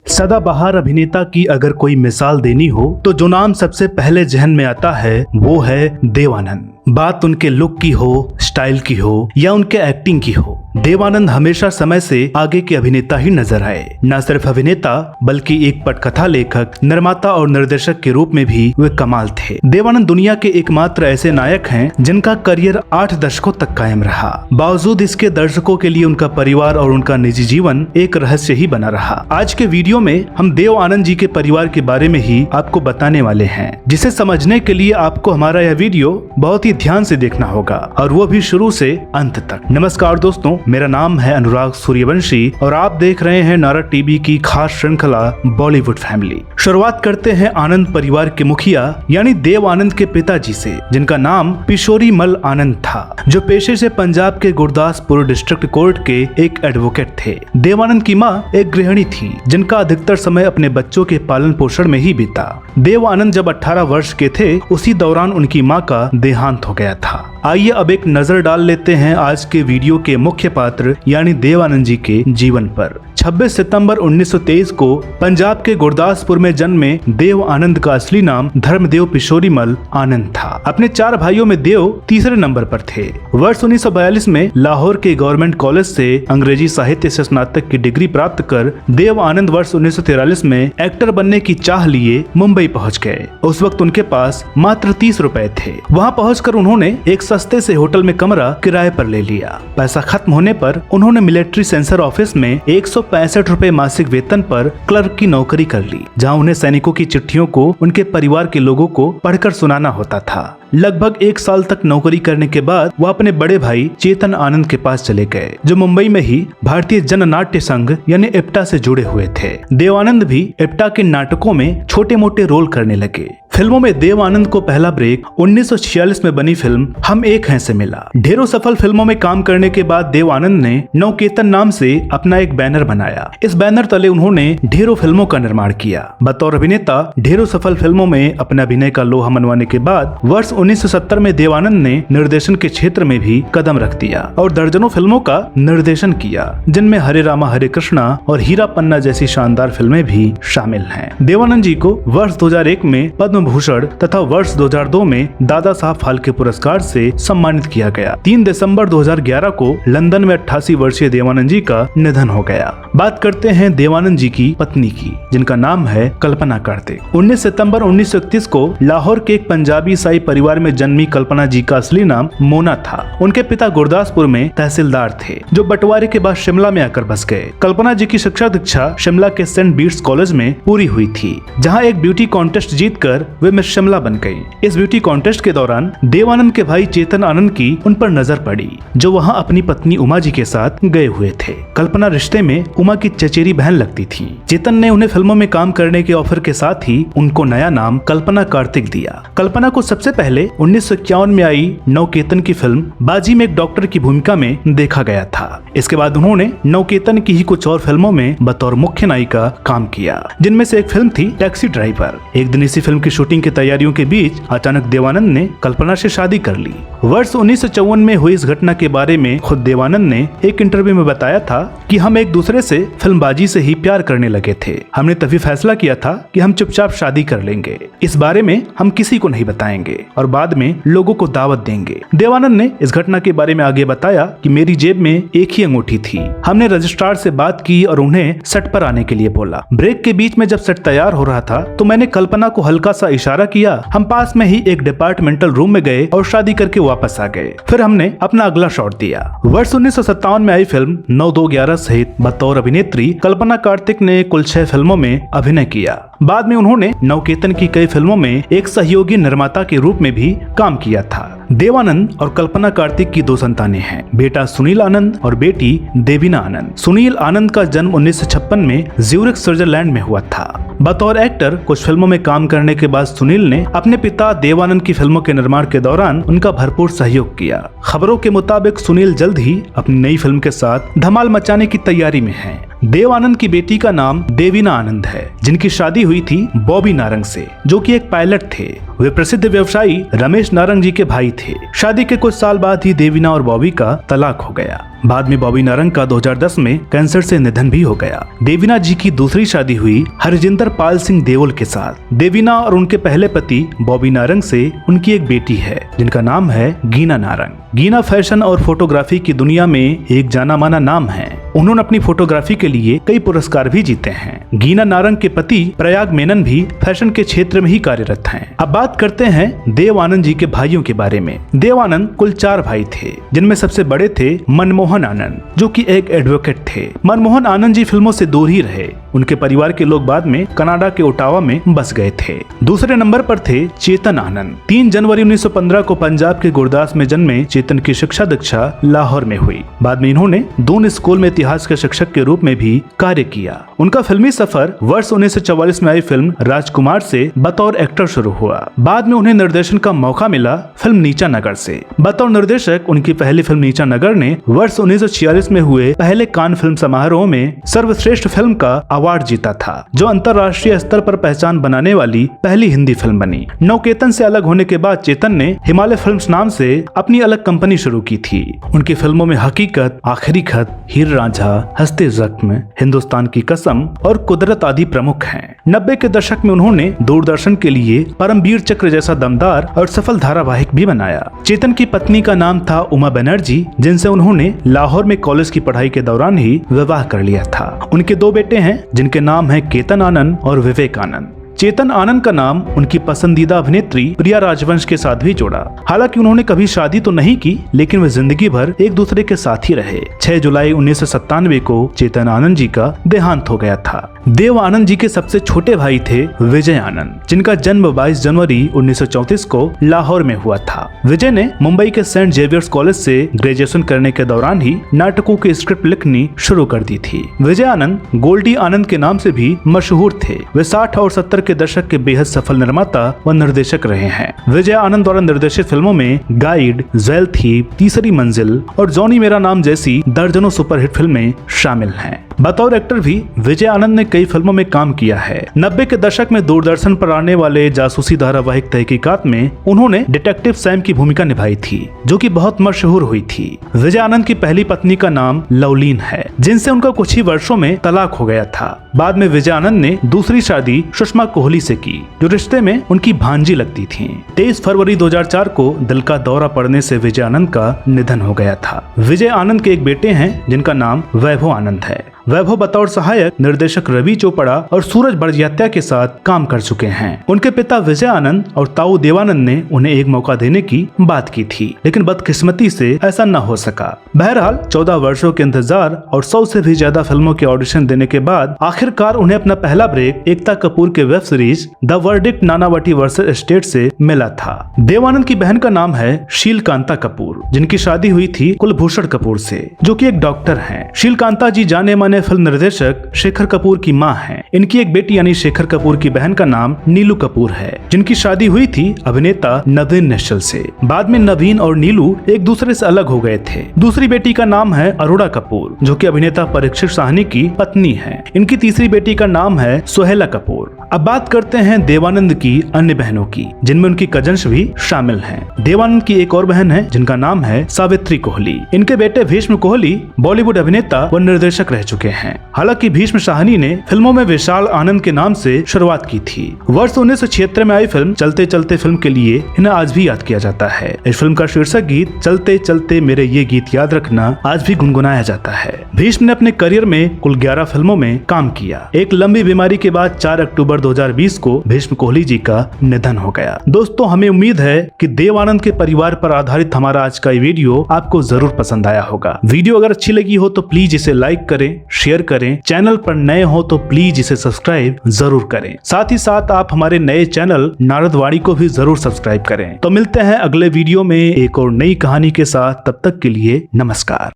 सदाबहार अभिनेता की अगर कोई मिसाल देनी हो तो जो नाम सबसे पहले जहन में आता है वो है देव आनंद। बात उनके लुक की हो, स्टाइल की हो या उनके एक्टिंग की हो, देव आनंद हमेशा समय से आगे के अभिनेता ही नजर आए। न सिर्फ अभिनेता बल्कि एक पटकथा लेखक, निर्माता और निर्देशक के रूप में भी वे कमाल थे। देव आनंद दुनिया के एकमात्र ऐसे नायक हैं जिनका करियर 8 दशकों तक कायम रहा। बावजूद इसके दर्शकों के लिए उनका परिवार और उनका निजी जीवन एक रहस्य ही बना रहा। आज के वीडियो में हम देव आनंद जी के परिवार के बारे में ही आपको बताने वाले हैं, जिसे समझने के लिए आपको हमारा यह वीडियो बहुत ही ध्यान से देखना होगा और वो भी शुरू से अंत तक। नमस्कार दोस्तों, मेरा नाम है अनुराग सूर्यवंशी और आप देख रहे हैं नारा टीवी की खास श्रृंखला बॉलीवुड फैमिली। शुरुआत करते हैं आनंद परिवार के मुखिया यानी देव आनंद के पिताजी से, जिनका नाम पिशोरी मल आनंद था, जो पेशे से पंजाब के गुरदासपुर डिस्ट्रिक्ट कोर्ट के एक एडवोकेट थे। देव आनंद की मां एक गृहिणी थी, जिनका अधिकतर समय अपने बच्चों के पालन पोषण में ही बीता। देव आनंद जब 18 वर्ष के थे, उसी दौरान उनकी मां का देहांत हो गया था। आइए अब एक नजर डाल लेते हैं आज के वीडियो के मुख्य पात्र यानी देव आनंद जी के जीवन पर। 26 सितंबर 1923 को पंजाब के गुरदासपुर में जन्मे देव आनंद का असली नाम धर्मदेव पिशोरीमल आनंद था। अपने 4 भाइयों में देव तीसरे नंबर पर थे। वर्ष 1942 में लाहौर के गवर्नमेंट कॉलेज से अंग्रेजी साहित्य से स्नातक की डिग्री प्राप्त कर देव आनंद वर्ष 1943 में एक्टर बनने की चाह लिए मुंबई पहुंच गए। उस वक्त उनके पास मात्र 30 रुपए थे। वहां पहुंचकर उन्होंने एक सस्ते से होटल में कमरा किराए पर ले लिया। पैसा खत्म होने पर उन्होंने मिलिट्री सेंसर ऑफिस में 165 रुपए मासिक वेतन पर क्लर्क की नौकरी कर ली, जहां उन्हें सैनिकों की चिट्ठियों को उनके परिवार के लोगों को पढ़कर सुनाना होता था। लगभग 1 साल तक नौकरी करने के बाद वह अपने बड़े भाई चेतन आनंद के पास चले गए, जो मुंबई में ही भारतीय जननाट्य संघ यानी इप्टा से जुड़े हुए थे। देव आनंद भी इप्टा के नाटकों में छोटे मोटे रोल करने लगे। फिल्मों में देव आनंद को पहला ब्रेक 1946 में बनी फिल्म हम एक हैं से मिला। ढेरों सफल फिल्मों में काम करने के बाद देव आनंद ने नवकेतन नाम से अपना एक बैनर बनाया। इस बैनर तले उन्होंने ढेरों फिल्मों का निर्माण किया। बतौर अभिनेता ढेरों सफल फिल्मों में अपने अभिनय का लोहा मनवाने के बाद वर्ष 1970 में देव आनंद ने निर्देशन के क्षेत्र में भी कदम रख दिया और दर्जनों फिल्मों का निर्देशन किया, जिनमें हरे रामा हरे कृष्णा और हीरा पन्ना जैसी शानदार फिल्में भी शामिल हैं। देव आनंद जी को वर्ष 2001 में पद्म भूषण तथा वर्ष 2002 में दादा साहब फाल्के पुरस्कार से सम्मानित किया गया। 3 दिसंबर 2011 को लंदन में 88 वर्षीय देव आनंद जी का निधन हो गया। बात करते हैं देव आनंद जी की पत्नी की, जिनका नाम है कल्पना कार्तिक। 19 सितंबर 1931 को लाहौर के एक पंजाबी ईसाई परिवार में जन्मी कल्पना जी का असली नाम मोना था। उनके पिता गुरदासपुर में तहसीलदार थे, जो बंटवारे के बाद शिमला में आकर बस गए। कल्पना जी की शिक्षा दीक्षा शिमला के सेंट बीट्स कॉलेज में पूरी हुई थी, जहाँ एक ब्यूटी कॉन्टेस्ट जीतकर वे मिस शिमला बन गयी। इस ब्यूटी कॉन्टेस्ट के दौरान देव आनंद के भाई चेतन आनंद की उन पर नजर पड़ी, जो वहाँ अपनी पत्नी उमा जी के साथ गए हुए थे। कल्पना रिश्ते में उमा की चचेरी बहन लगती थी। चेतन ने उन्हें फिल्मों में काम करने के ऑफर के साथ ही उनको नया नाम कल्पना कार्तिक दिया। कल्पना को सबसे पहले 1951 में आई नवकेतन की फिल्म बाजी में एक डॉक्टर की भूमिका में देखा गया था। इसके बाद उन्होंने नवकेतन की ही कुछ और फिल्मों में बतौर मुख्य नायिका काम किया, जिनमें से एक फिल्म थी टैक्सी ड्राइवर। एक दिन इसी फिल्म की शूटिंग की तैयारियों के बीच अचानक देव आनंद ने कल्पना से शादी कर ली। वर्ष 1954 में हुई इस घटना के बारे में खुद देव आनंद ने एक इंटरव्यू में बताया था कि हम एक दूसरे से फिल्मबाजी से ही प्यार करने लगे थे। हमने तभी फैसला किया था कि हम चुपचाप शादी कर लेंगे। इस बारे में हम किसी को नहीं बताएंगे और बाद में लोगों को दावत देंगे। देव आनंद ने इस घटना के बारे में आगे बताया कि मेरी जेब में एक ही अंगूठी थी। हमने रजिस्ट्रार से बात की और उन्हें सेट पर आने के लिए बोला। ब्रेक के बीच में जब सेट तैयार हो रहा था तो मैंने कल्पना को हल्का सा इशारा किया। हम पास में ही एक डिपार्टमेंटल रूम में गए और शादी करके वापस आ गए। फिर हमने अपना अगला शॉट दिया। वर्ष 1957 में आई फिल्म 9-2-11 सहित बतौर अभिनेत्री कल्पना कार्तिक ने कुल 6 फिल्मों में अभिनय किया। बाद में उन्होंने नवकेतन की कई फिल्मों में एक सहयोगी निर्माता के रूप में भी काम किया था। देव आनंद और कल्पना कार्तिक की 2 संतानें हैं, बेटा सुनील आनंद और बेटी देवीना आनंद। सुनील आनंद का जन्म 1956 में ज्यूरिख स्विट्जरलैंड में हुआ था। बतौर एक्टर कुछ फिल्मों में काम करने के बाद सुनील ने अपने पिता देव आनंद की फिल्मों के निर्माण के दौरान उनका भरपूर सहयोग किया। खबरों के मुताबिक सुनील जल्द ही अपनी नई फिल्म के साथ धमाल मचाने की तैयारी में हैं। देव आनंद की बेटी का नाम देवीना आनंद है, जिनकी शादी हुई थी बॉबी नारंग से, जो कि एक पायलट थे। वे प्रसिद्ध व्यवसायी रमेश नारंग जी के भाई थे। शादी के कुछ साल बाद ही देवीना और बॉबी का तलाक हो गया। बाद में बॉबी नारंग का 2010 में कैंसर से निधन भी हो गया। देवीना जी की दूसरी शादी हुई हरजिंदर पाल सिंह देओल के साथ। देवीना और उनके पहले पति बॉबी नारंग से उनकी एक बेटी है जिनका नाम है गीना नारंग। गीना फैशन और फोटोग्राफी की दुनिया में एक जाना माना नाम है। उन्होंने अपनी फोटोग्राफी के लिए कई पुरस्कार भी जीते हैं। गीना नारंग के पति प्रयाग मेनन भी फैशन के क्षेत्र में ही कार्यरत हैं। अब बात करते हैं देव आनंद जी के भाइयों के बारे में। देव आनंद कुल 4 भाई थे, जिनमें सबसे बड़े थे मनमोहन आनंद, जो कि एक एडवोकेट थे। मनमोहन आनंद जी फिल्मों से दूर ही रहे। उनके परिवार के लोग बाद में कनाडा के ओटावा में बस गए थे। दूसरे नंबर पर थे चेतन आनंद। 3 जनवरी 1915 को पंजाब के गुरदास में जन्मे चेतन की शिक्षा दीक्षा लाहौर में हुई। बाद में इन्होंने दून स्कूल में इतिहास के शिक्षक के रूप में भी कार्य किया। उनका फिल्मी सफर वर्ष 1944 में आई फिल्म राजकुमार से बतौर एक्टर शुरू हुआ। बाद में उन्हें निर्देशन का मौका मिला फिल्म नीचा नगर से। बतौर निर्देशक उनकी पहली फिल्म नीचा नगर ने वर्ष 1946 में हुए पहले कान फिल्म समारोह में सर्वश्रेष्ठ फिल्म का अवार्ड जीता था, जो अंतर्राष्ट्रीय स्तर पर पहचान बनाने वाली पहली हिंदी फिल्म बनी। नवकेतन से अलग होने के बाद चेतन ने हिमालय फिल्म्स नाम से अपनी अलग कंपनी शुरू की थी। उनकी फिल्मों में हकीकत, आखिरी खत, हीर रांझा, हंसते जख्म, हिंदुस्तान की कसम और कुदरत आदि प्रमुख हैं। 90 के दशक में उन्होंने दूरदर्शन के लिए परमवीर चक्र जैसा दमदार और सफल धारावाहिक भी बनाया। चेतन की पत्नी का नाम था उमा बनर्जी, जिनसे उन्होंने लाहौर में कॉलेज की पढ़ाई के दौरान ही विवाह कर लिया था। उनके 2 बेटे हैं जिनके नाम है केतन आनंद और विवेक आनंद। चेतन आनंद का नाम उनकी पसंदीदा अभिनेत्री प्रिया राजवंश के साथ भी जोड़ा। हालांकि उन्होंने कभी शादी तो नहीं की, लेकिन वे जिंदगी भर एक दूसरे के साथ ही रहे। 6 जुलाई 1997 को चेतन आनंद जी का देहांत हो गया था। देव आनंद जी के सबसे छोटे भाई थे विजय आनंद, जिनका जन्म 22 जनवरी 1934 को लाहौर में हुआ था। विजय ने मुंबई के सेंट जेवियर्स कॉलेज से ग्रेजुएशन करने के दौरान ही नाटकों की स्क्रिप्ट लिखनी शुरू कर दी थी। विजय आनंद गोल्डी आनंद के नाम से भी मशहूर थे। वे 60 और 70 के दशक के बेहद सफल निर्माता व निर्देशक रहे हैं। विजय आनंद द्वारा निर्देशित फिल्मों में गाइड, जेल थीप, तीसरी मंजिल और जॉनी मेरा नाम जैसी दर्जनों सुपरहिट फिल्में शामिल हैं। बतौर एक्टर भी विजय आनंद ने कई फिल्मों में काम किया है। 90 के दशक में दूरदर्शन पर आने वाले जासूसी धारावाहिक तहकीकात में उन्होंने डिटेक्टिव सैम की भूमिका निभाई थी, जो कि बहुत मशहूर हुई थी। विजय आनंद की पहली पत्नी का नाम लवलीन है, जिनसे उनका कुछ ही वर्षों में तलाक हो गया था। बाद में विजय आनंद ने दूसरी शादी सुषमा कोहली से की, जो रिश्ते में उनकी भांजी लगती थी। 23 फरवरी 2004 को दिल का दौरा पड़ने से विजय आनंद का निधन हो गया था। विजय आनंद के एक बेटे हैं जिनका नाम वैभव आनंद है। वैभव बतौर सहायक निर्देशक रवि चोपड़ा और सूरज बड़जियात्या के साथ काम कर चुके हैं। उनके पिता विजय आनंद और ताऊ देवानंद ने उन्हें एक मौका देने की बात की थी, लेकिन बदकिस्मती से ऐसा न हो सका। बहरहाल 14 वर्षों के इंतजार और 100 से भी ज्यादा फिल्मों के ऑडिशन देने के बाद आखिरकार उन्हें अपना पहला ब्रेक एकता कपूर के web series the verdict Nanavati versus state से मिला था। देवानंद की बहन का नाम है शीलकांता कपूर, जिनकी शादी हुई थी कुलभूषण कपूर से, जो कि एक डॉक्टर हैं। शीलकांता जी जाने माने फिल्म निर्देशक शेखर कपूर की मां हैं। इनकी एक बेटी यानी शेखर कपूर की बहन का नाम नीलू कपूर है, जिनकी शादी हुई थी अभिनेता नवीन निश्चल से। बाद में नवीन और नीलू एक दूसरे से अलग हो गए थे। दूसरी बेटी का नाम है अरोड़ा कपूर, जो कि अभिनेता परीक्षित साहनी की पत्नी है। इनकी तीसरी बेटी का नाम है सुहेला कपूर। अब बात करते हैं देवानंद की अन्य बहनों की, जिनमें उनकी कजन्स भी शामिल हैं। देवानंद की एक और बहन है जिनका नाम है सावित्री कोहली। इनके बेटे भीष्म कोहली बॉलीवुड अभिनेता व निर्देशक रह चुके हैं। हालांकि भीष्म साहनी ने फिल्मों में विशाल आनंद के नाम से शुरुआत की थी। वर्ष 1976 में आई फिल्म चलते चलते फिल्म के लिए इन्हें आज भी याद किया जाता है। इस फिल्म का शीर्षक गीत चलते चलते मेरे ये गीत याद रखना आज भी गुनगुनाया जाता है। भीष्म ने अपने करियर में कुल 11 फिल्मों में काम किया। एक लंबी बीमारी के बाद 4 अक्टूबर 2020 को भीष्म कोहली जी का निधन हो गया। दोस्तों, हमें उम्मीद है कि देव आनंद के परिवार पर आधारित हमारा आज का वीडियो आपको जरूर पसंद आया होगा। वीडियो अगर अच्छी लगी हो तो प्लीज इसे लाइक करें, शेयर करें। चैनल पर नए हो तो प्लीज इसे सब्सक्राइब जरूर करें। साथ ही साथ आप हमारे नए चैनल नारदवाणी को भी जरूर सब्सक्राइब करें। तो मिलते हैं अगले वीडियो में एक और नई कहानी के साथ। तब तक के लिए नमस्कार।